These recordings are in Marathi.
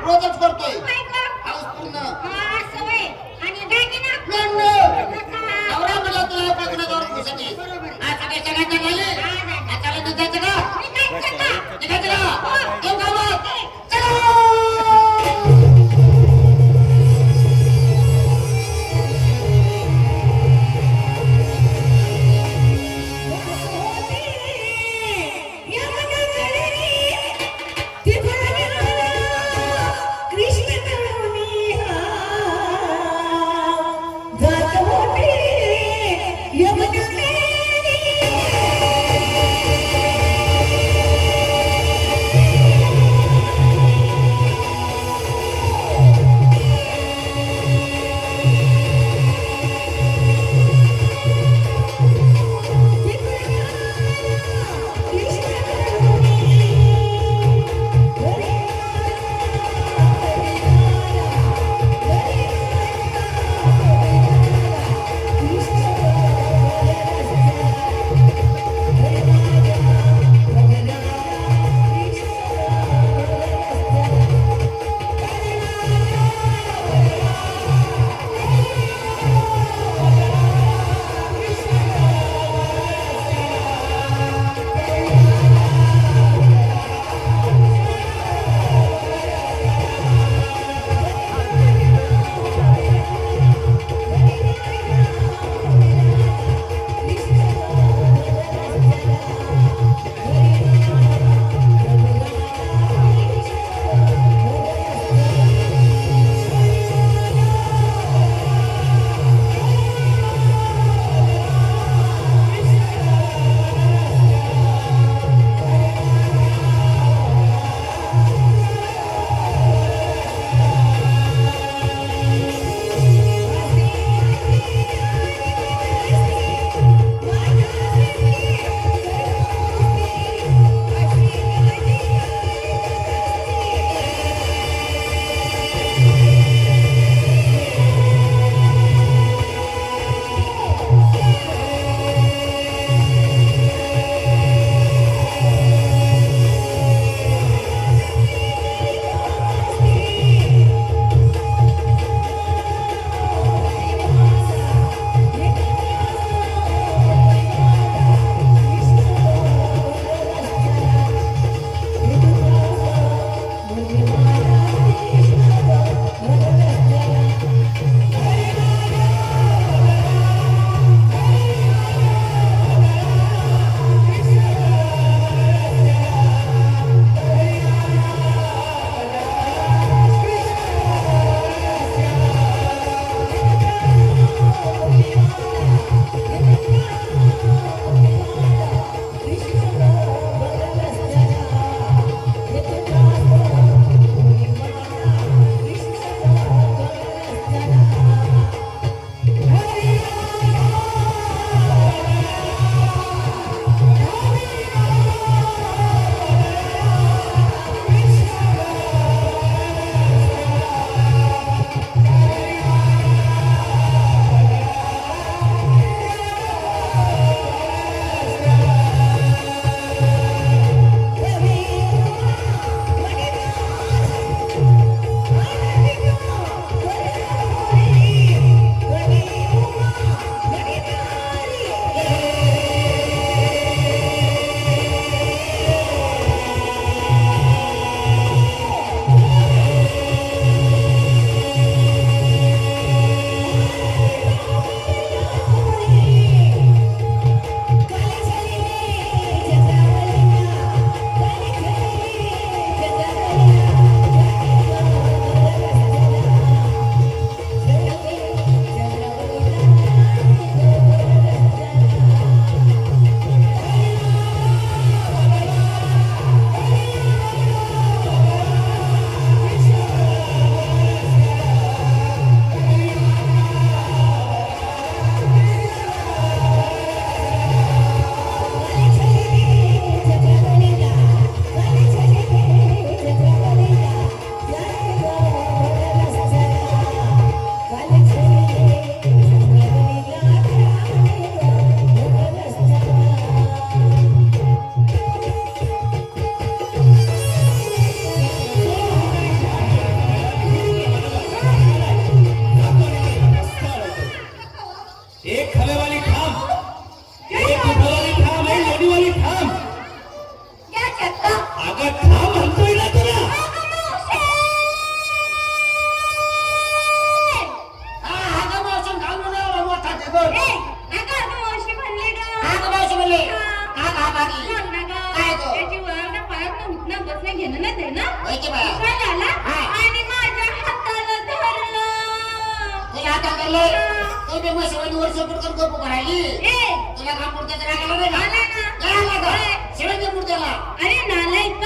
रोजच करतोय काय गं? हाऊस पूर्ण हा, सवय. आणि आहे ना कळाला आणि माझ्या हाताला धरलं तुला हातात धरलं तू बी मशीन वर सपोर्ट कर गोप करायली तुला काम पुरते रागाला नाही ना शिवाजी मुर्त्याला अरे नालायक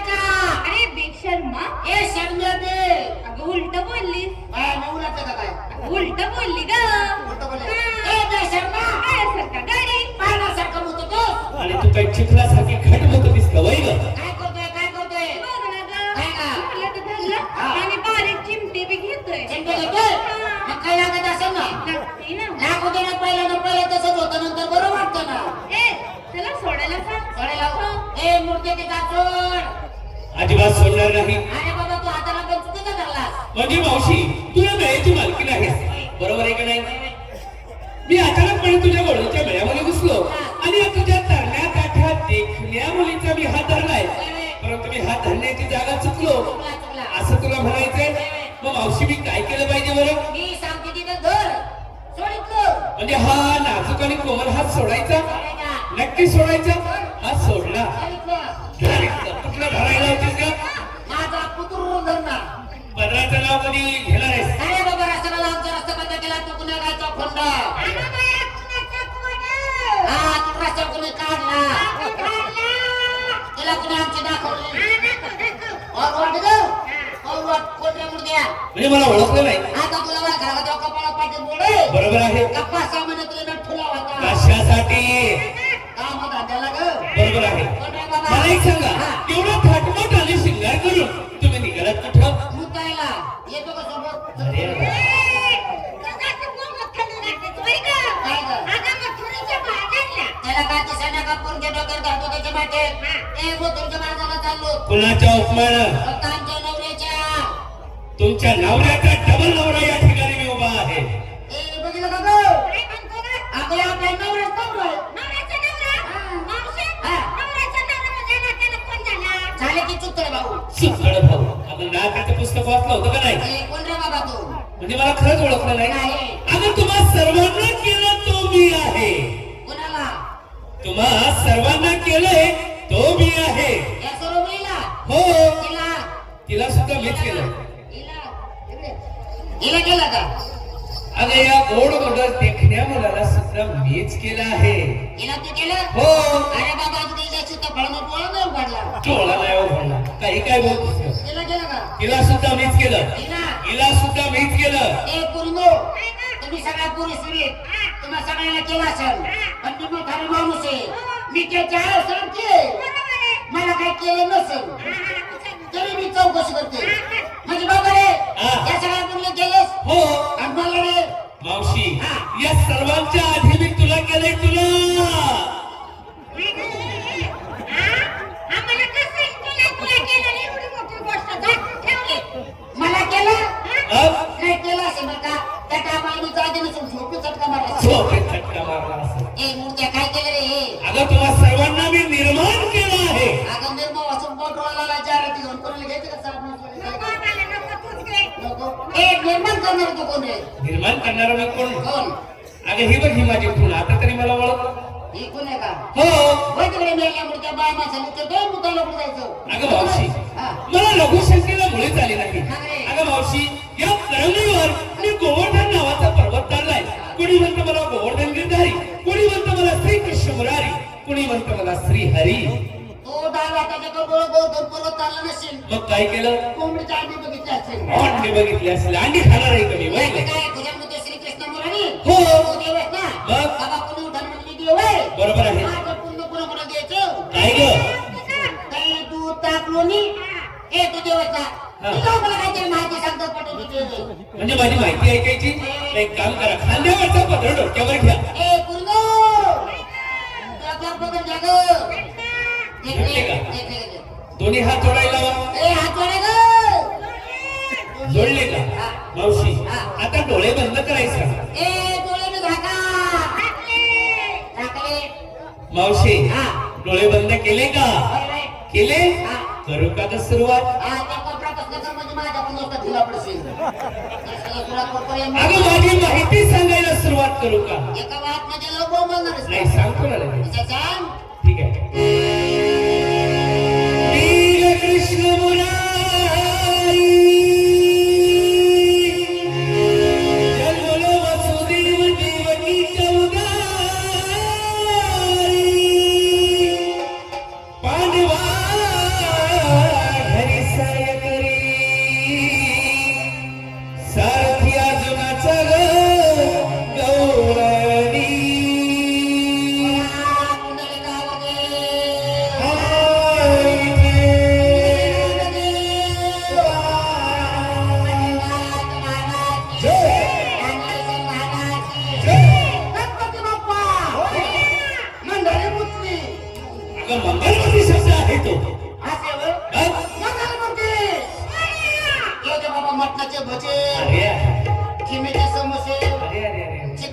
अरे बेशर्मा ए शर्मा बे अगं उलट बोलली बाय मी उलट का काय उलट बोलली ग उलट बोलले ए बे शर्मा सारखा गाडी पाण्यासारखं होतं तो आणि तू काही चिखलासारखी घट होत दिसलं वय ग काय करतोय बघ ना ग काय का? मला तर धरलं आणि बारीक चिमटे बी घेतोय चिमटे घेतोय मग काय लागत असेल ना लागते ना लागू दे ना पहिलं तसंच होतं नंतर बरं वाटतं ना ए चला सोडायला सांग सोडायला ए मूर्ती तिचा सोड अजिबात सोडणार नाही अरे बाबा तू हाताला पण चुकीचं धरलास म्हणजे मावशी तुला मेळ्याची मालकी आहेस बरोबर आहे का नाही मी अचानकपणे तुझ्या वडूच्या मेळ्यामध्ये घुसलो आणि या तुझ्या तरण्या काठ्या देखण्या मुलीचा मी हात धरलाय परंतु मी हात धरण्याची जागा चुकलो असं तुला म्हणायचंय मग मावशी मी काय केलं पाहिजे बरं मी सांगते तिथं धर सोडितलं म्हणजे हा नाजूक आणि कोमल हात सोडायचा नक्की सोडायचा हात सोडला कुठला धरायला होतीस का माझा पुत्र धरणार पदराचं नाव कधी घेणार आहेस अरे बाबा रस्त्याला आमचा रस्ता बंद केला तू कुणा गायचा फोंडा हा तू रस्ता कुणी काढला तिला कुणी आमची दाखवली वाट ग कोणत्या मुर्द्या म्हणजे मला ओळखलं नाही आता तुला वाट घरात कपाळा पाठी बोडे बरोबर आहे कप्पा सामान्य तुला ठुला होता कशासाठी काम धंद्याला ग बरोबर आहे मला एक सांगा एवढा थाटमाट आणि शिंगार करून तुम्ही निघालात कुठं मुतायला येतो का सोबत अरे वा. त्याला काय दिसायला का पुरके डोक्यात घालतो त्याच्या माटेत ए मोतरच्या मार्गाला चाललो कुणाच्या उपमान फक्त आमच्या नवऱ्याच्या तुमच्या नवऱ्याचा डबल नवरा या ठिकाणी मी उभा आहे ए बघितलं का गो आपल्या आपल्या नवऱ्याच नवरा झाले की चुकतोय भाऊ सुकळ भाऊ आपण नात्याचं पुस्तक वाचलं होतं का नाही ए कोण रे बाबा तू म्हणजे मला खरंच ओळखलं नाही नाही. अगं तुम्हा सर्वांना केलं तो मी आहे कोणाला तुम्हा सर्वांना केलंय तो मी आहे या सरोवरीला हो तिला तिला सुद्धा मीच केलं हिला केलं का अगं या गोड गोड देखण्या मुलाला सुद्धा मीच केलं आहे हिला तू केलं हो अरे बाबा तू तिच्या सुद्धा फळानं डोळा नाही उघडला टोळा नाही उघडला काही काय बोलतोस तिला केलं का तिला सुद्धा मीच केलं हिला हिला सुद्धा मीच केलं ए पुरंदो तुम्ही सगळ्या पुरी सुरीत तुम्हा सगळ्यांना केलं असेल पण तुम्ही खरं माणूस आहे मी त्याच्या असेल की मला काही केलं नसेल तरी मी चौकशी करते म्हणजे बाबा रे या सगळ्या मुलं केलंस हो आणि मला रे मावशी या सर्वांच्या आधी मी तुला केलंय तुला मला केलं अब नाही केलं असेल बरं का त्या टायमाला मी जागे नसून झोपी चटका मारला झोपेत फटका मारला असेल. ए मूर्त्या काय केलं रे हे अगं तुम्हा सर्वांना मी निर्माण केलं आहे अगं निर्मळ असून बोटवाला जाहिराती घेऊन कोणाला घ्यायचं का साबण नको ए निर्माण करणार तू कोण आहे निर्माण करणारा मी कोण कोण अगं ही बघ ही माझी खूण आता तरी मला ओळख ही कोण आहे का हो होय तिकडे मेल्या मूर्त्या बाय माणसाने तर दोन मुताला पुढे जायचं अगं मावशी हा. मला लघुशंकेला मुळीच आली नाही अगं मावशी या करंगळीवर मी गोवर्धन नावाचा पर्वत चढलाय कोणी म्हणतं मला गोवर्धन गिरधारी कोणी म्हणतं मला श्री कृष्ण मुरारी कोणी म्हणतं मला श्री हरी तो डाला त्याच्या गोळ गोळ दोन पर्वत चालला नसेल मग काय केलं कोंबडीच्या अंडी बघितली असेल अंडी बघितली असेल अंडी खाणार आहे कमी काय वय काय तुझ्यामध्ये श्रीकृष्ण मुरारी हो. तो देव आहे ना मग? बाबा कोणी उठान म्हणजे देव आहे बरोबर आहे माझं पुण्य कोणा कोणा द्यायचं काय ग काही तू ताकलोनी ए तू देवाचा हा. तुला मला काहीतरी माहिती सांगतात पटवून म्हणजे माझी माहिती ऐकायची एक काम करा खांद्यावरचा पदर डोक्यावर घ्या ए पुरगो तुला बदल घ्या ग घेतले का? दोन्ही हात जोडायला लावा. ए हात जोडे ग जोडले का मावशी आता डोळे बंद करायचं ए डोळे मी झाका झाकले मावशी हा. डोळे बंद केले का बरोबर केले हा. करू का तर सुरुवात हा त्या कोपऱ्यात असलं तर म्हणजे माझ्या पण नुसतं ढिला पडशील कशाला तुला कोपऱ्या अगं माझी माहिती सांगायला सुरुवात करू का एका वाट मध्ये लोक बोलणारच नाही सांगतो ना लगेच. सांग ठीक आहे नीलकृष्ण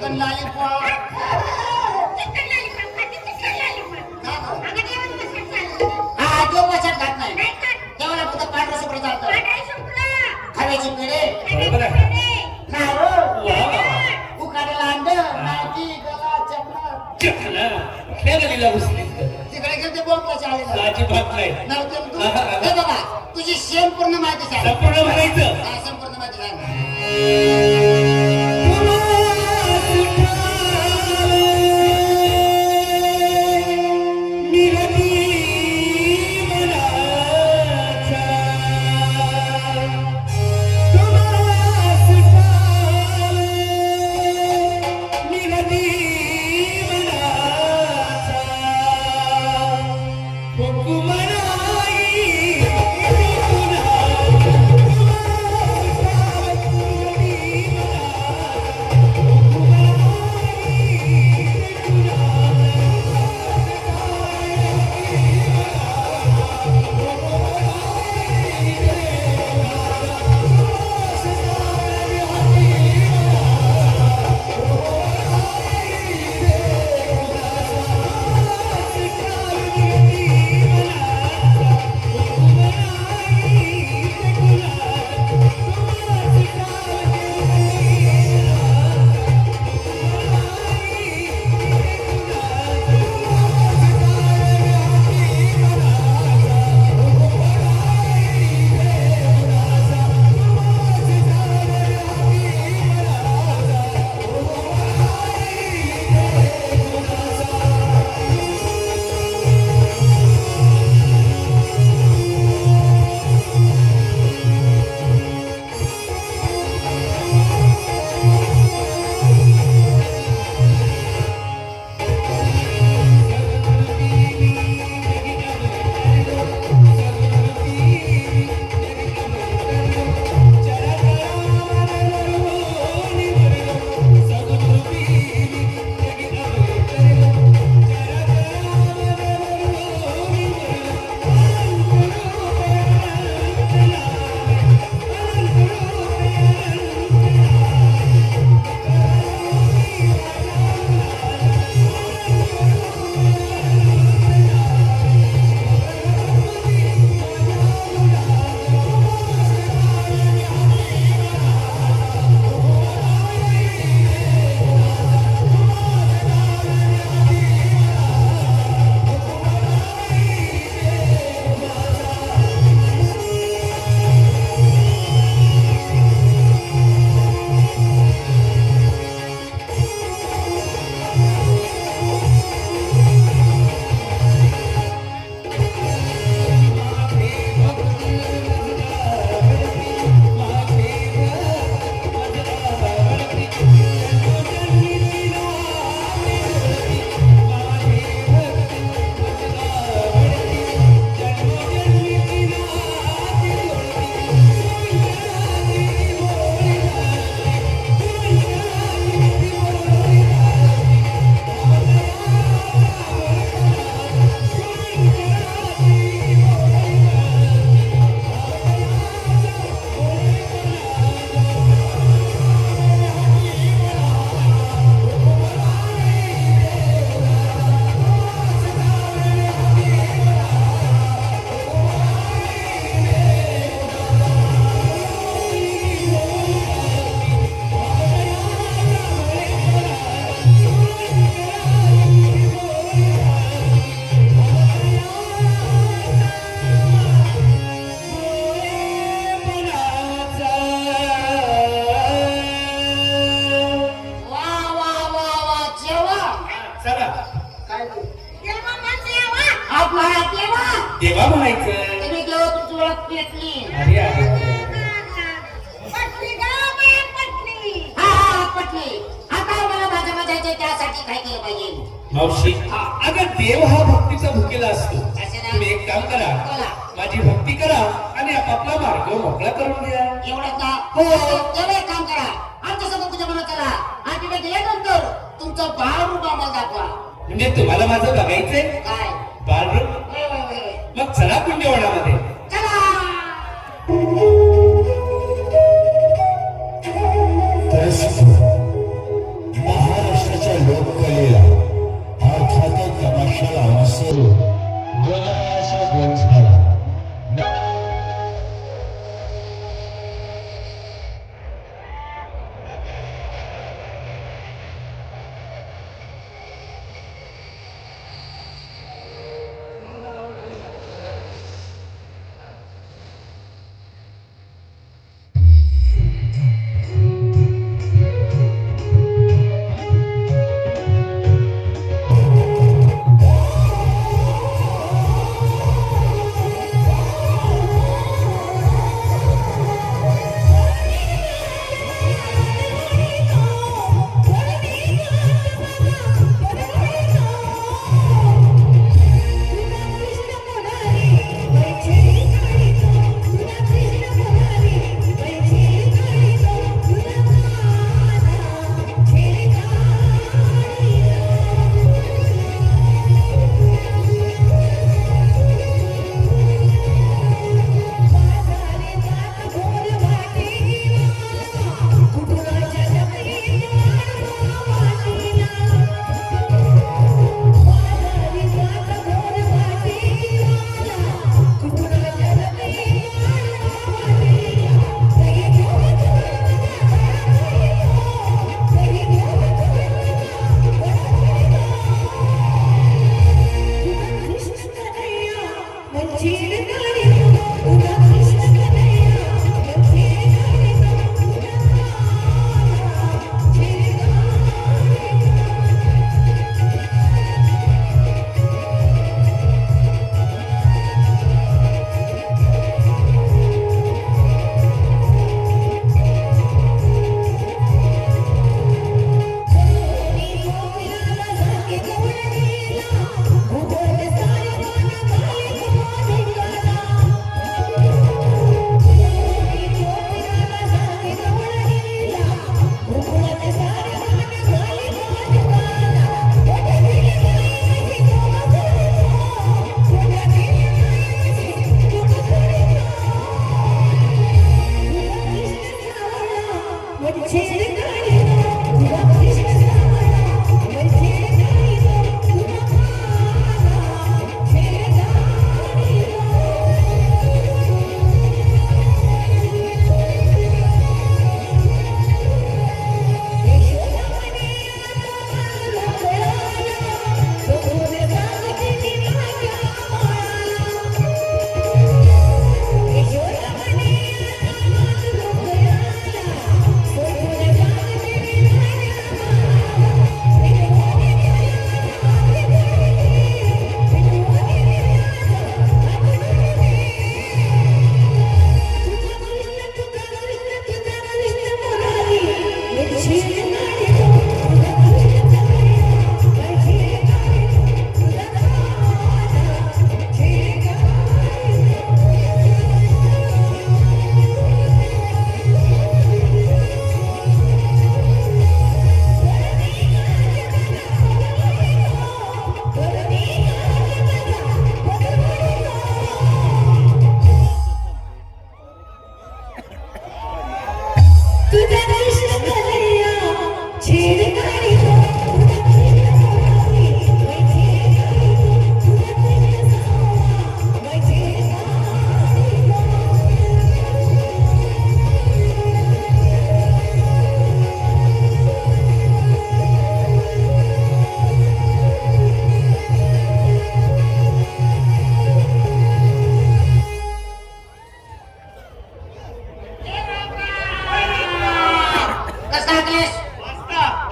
चिकन लॉलीपॉप चिकन लॉलीपॉप खाते, चिकन लॉलीपॉप. अगं देवाला बसायला चाललं. हा देव वचन खात नाही नाही खात. देवाला फक्त पांढरं शुभ्र चालतं वाटाय शुक्र. खव्याची पेढे बरोबर आहे. नाही वा. उकाडेला अंड नाटी गला चपला चला. कुठल्या गलीला बसलीस ग? तिकडे गेले ते बोलतो आलेला अजिबात नाही. नव्हते तू हे बघा तुझी सेम पूर्ण माहिती सांग संपूर्ण भरायचं. काय संपूर्ण माहिती सांग देवा म्हणायचं. तुम्ही देवा तुमची ओळख पेटली. अरे अरे पटली गं बाया, पटली. हा हा पटली. आता मला माझ्या मजायचे त्यासाठी काय केलं पाहिजे? मावशी, अगं देव हा भक्तीचा भुकेला असतो. कशाला? तुम्ही एक काम करा, बोला. माझी भक्ती करा आणि आपापला मार्ग मोकळा करून द्या. एवढं का? हो तेवढं एक काम करा. आमच्यासोबत तुझ्या मनात चला आणि तिथे गेल्यानंतर तुमचं बाळरूप आम्हाला दाखवा. म्हणजे तुम्हाला माझं बघायचंय काय? बालरूप? होय, होय, होय. मग चला कुंडवणामध्ये. चला. महादेव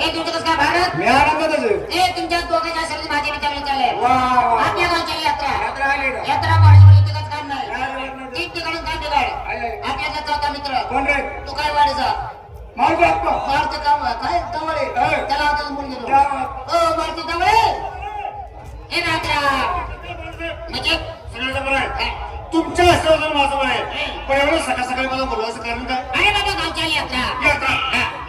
हे तुमचं कसं काय भारत मी आनंदातच आहे. हे तुमच्या दोघांच्या असेल माझे विचारले चालले वा वा. आपल्या गावची यात्रा यात्रा आली का? यात्रा महाराज तिकडच काम नाही आहे. तीन ठिकाणून काय बिघाड आपल्याचा चौथा मित्र कोण रे? तू काय वाढीचा मारू आप्पा. मारुती काम काय तवळे हे. त्याला आता मुलगी त्या- ओ मारुती तवळे हे नात्रा म्हणजे सगळ्याचं बरं आहे. तुमच्या असल्यावर माझं बरं आहे. पण एवढं सकाळ सकाळी मला बोलवायचं कारण काय? अरे बाबा गावच्या यात्रा यात्रा.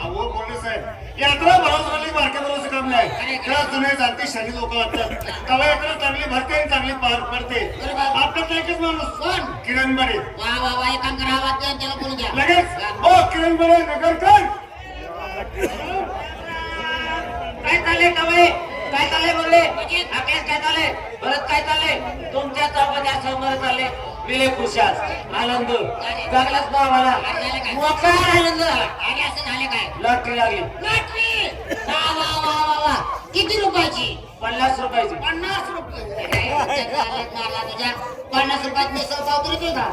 अहो बोलले साहेब, यात्रा भरवली बारक्या भरवचं काम नाही. त्याला जुने जाणते शनी लोक वाटतात. तेव्हा यात्रा चांगली भरते आणि चांगली पार पडते. आपल्यात एकच माणूस कोण किरण बडे. वा वा वा एक काम करा आवाज द्या आणि त्याला बोलू द्या लगेच हो किरण बडे नगरकर. काय चाललंय तवळे काय चाललंय बोलले आपल्यास काय चाललंय परत काय चाललंय तुमच्या चौकाच्या समोर चालले विले खुशाल आनंद चांगलाच भाव आला मोठा आनंद आणि असं झालं काय लॉटरी लागली लॉटरी वा वा वा वा वा किती रुपयाची 50 रुपयाची 50 रुपये मारला तुझ्या 50 रुपयात मिसळ पाव तरी देऊ का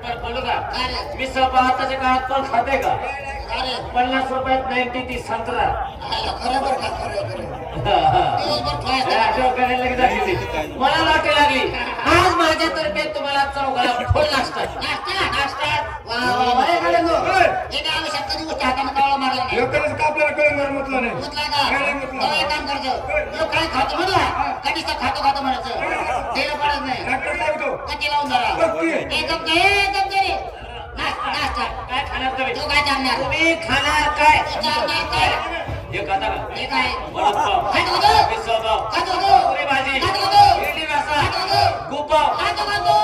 पण बोलू का अरे मी आताच्या काळात पण खाते का अरे 50 रुपयात 90 ती संत्रा खरं बरं का खरं दिवसभर खायचं मला लॉटरी लागली आज माझ्यातर्फे तुम्हाला चौघाला फुल नाश्ता नाश्ता वा वा वा हे काय आवश्यक कधी गोष्टी हाताने कावळा मारला नाही लोकांचं का आपल्याला कळलं म्हटलं नाही. म्हटलं का तो एक काम करतो काय खातो म्हणला कधीच खातो खातो म्हणायचं ते पडत नाही डॉक्टर साहेब तो. कधी लावून जरा नक्की. एकदम रे नाश्ता काय खाणार तुम्ही तू काय चालणार तुम्ही खाणार काय तू चालणार काय हे खाता का हे काय वडापाव खातो खातो मिसळपाव खातो खातो पुरी भाजी खातो खातो इडली मासा खातो गुपाव खातो खातो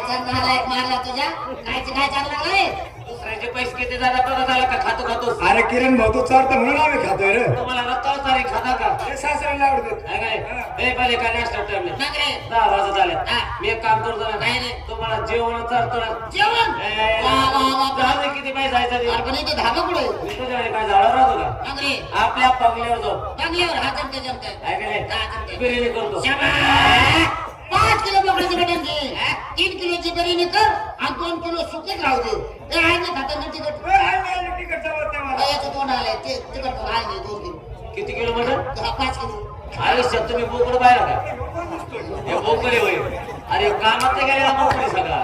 चांगला एक मारला तुझ्या काय चांगला रे दुसऱ्याचे पैसे किती झाला बघा झाला का खातो खातो अरे किरण भाऊ तू चालतं म्हणून आम्ही खातोय रे. तुम्हाला रत्ताव सारी खाता का हे सासऱ्याला आवडतात. काय काय हे पहिले काय नाश्ता ठरले मग रे 10 वाजत झाले हा. मी एक काम करतो ना काय रे? तुम्हाला जेवण चालतो ना जेवण ए, वा वा वा जाऊ दे किती पैसे जायचं ते. अरे पण इथे धाबा कुठे मी तुझ्याकडे काय झाडावर राहतो का मग रे आपल्या बंगल्यावर जाऊ बंगल्यावर हा जमते जमते काय काय हा, जमते. बिर्याणी करतो 5 किलो बोकडाचं मटण घे 3 किलोची बिर्याणी कर आणि 2 किलो सुकेच राहू दे ते आहे ना खाता ना तिकट ए, आहे ना, आहे तिकडचं वरती मला. याचं तोंड आलंय ते तिकट आहे नाही 2 किलो किती किलो मटन 5 किलो आयुष्यात तुम्ही बोकड पाहिला का हे बोकडे होय अरे कामात नाही गेलेला बोकडे सगळा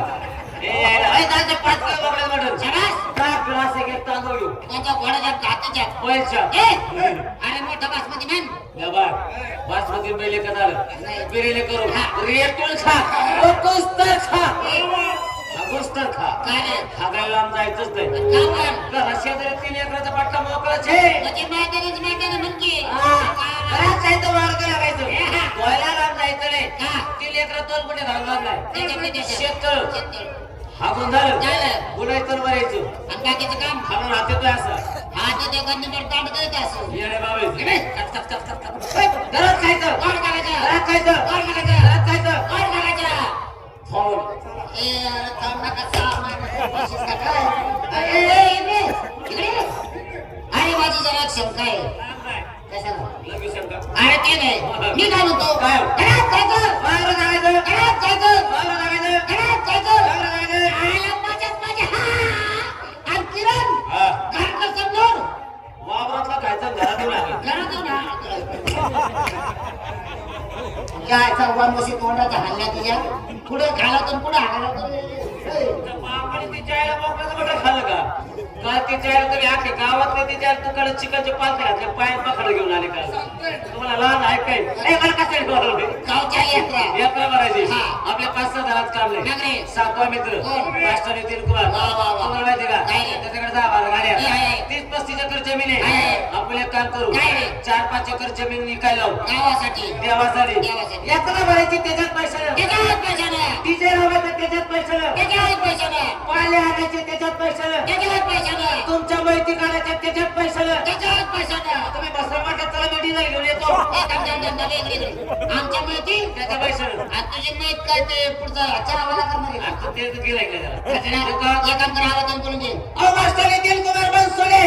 ए जायचं 5 किलो बोकड्याचं मटन शाबास 10 ग्लास एक तांदूळ घेऊ कोणत्या घोड्याच्या हाताच्या पैसा अरे मोठा बासमती मॅन बासमती पहिले का झालं बिर्याणी करू रेटून खा कुस्तर खा कुस्तर खा काय रे खागायला लांब जायचंच नाही कामन घरात शेजारी 3 एकराचा पट्टा मोकळाच आहे म्हणजे मैदानाचं म्हणकी घरात जायचं मार्ग लागायचं गोयला लांब जायचं नाही 3 एकरा 2 कुठे घालणार नाही शेत हाकून झालं गुणायचं भरायचं आणि बाकीचं काम खालून हात येतोय असं हात ते गंदीवर तांड करत असं येणे बाबा घरात खायचं वाढ करायचा घरात खायचं वाढ करायचा घरात खायचं वाढ करायचा फोन ए अरे थांब नका सामान बशीस का काय ए इकडे अरे माझी जरा शंका आहे कशाला लगेच शंका अरे ते नाही मी काय म्हणतो काय? घरात खायचं बाहेर जायचं घरात खायचं बाहेर जायचं घरात खायचं बाहेर जायचं आला माझ्या आणि किरण हा घरात समोर वावरातला खायचं घरात येऊ लागेल घरात येऊ ना काय चव्हाण बशी तोंडाचा हल्ला तुझ्या पुढे घाला तर पुढे हागाला बापाने तिच्या आईला बोकडाचं मटण खाल्लं का काल तिच्या आईला तुम्ही आखे गावातले तिच्या तुकडे चिकनचे पालखे घातले पायात पकडे घेऊन आले का तुम्हाला लहान आहे काय ए मला कसं बोलवले गावच्या यात्रा यात्रा भरायची हा. आपल्या 5-6 घरात काढले नागरे. 7वा मित्र कोण? मास्टर नितीन कुमार वा, वा, वा. तुम्हाला माहिती का काय रे? त्याच्याकडे 10-12 गाड्या आहे. 30-35 एकर जमीन आहे. आहे आपण एक काम करू काय रे? 4-5 एकर जमीन विकायला लावू गावासाठी देवासाठी देवासाठी. यात्रा भरायची त्याच्यात पैसे त्याच्यात पैशानं डीजे लावायचं त्याच्यात पैसे त्याच्यात पैशानं पाले आणायचे त्याच्यात पैसे त्याच्यात पैशानं तुमच्या माहिती काढायच्या त्याच्यात पैसे त्याच्यात पैशानं तुम्ही बसरा वाटत चला मी डिझाईन घेऊन येतो आमच्या माहिती त्याच्या पैसे आणि तुझी माहित काय ते पुढचा चहावाला करणार आहे आता ते गिरायक नाही का? एका करावं बोलून घे अहो मास्टर नितीन कुमार बनसोडे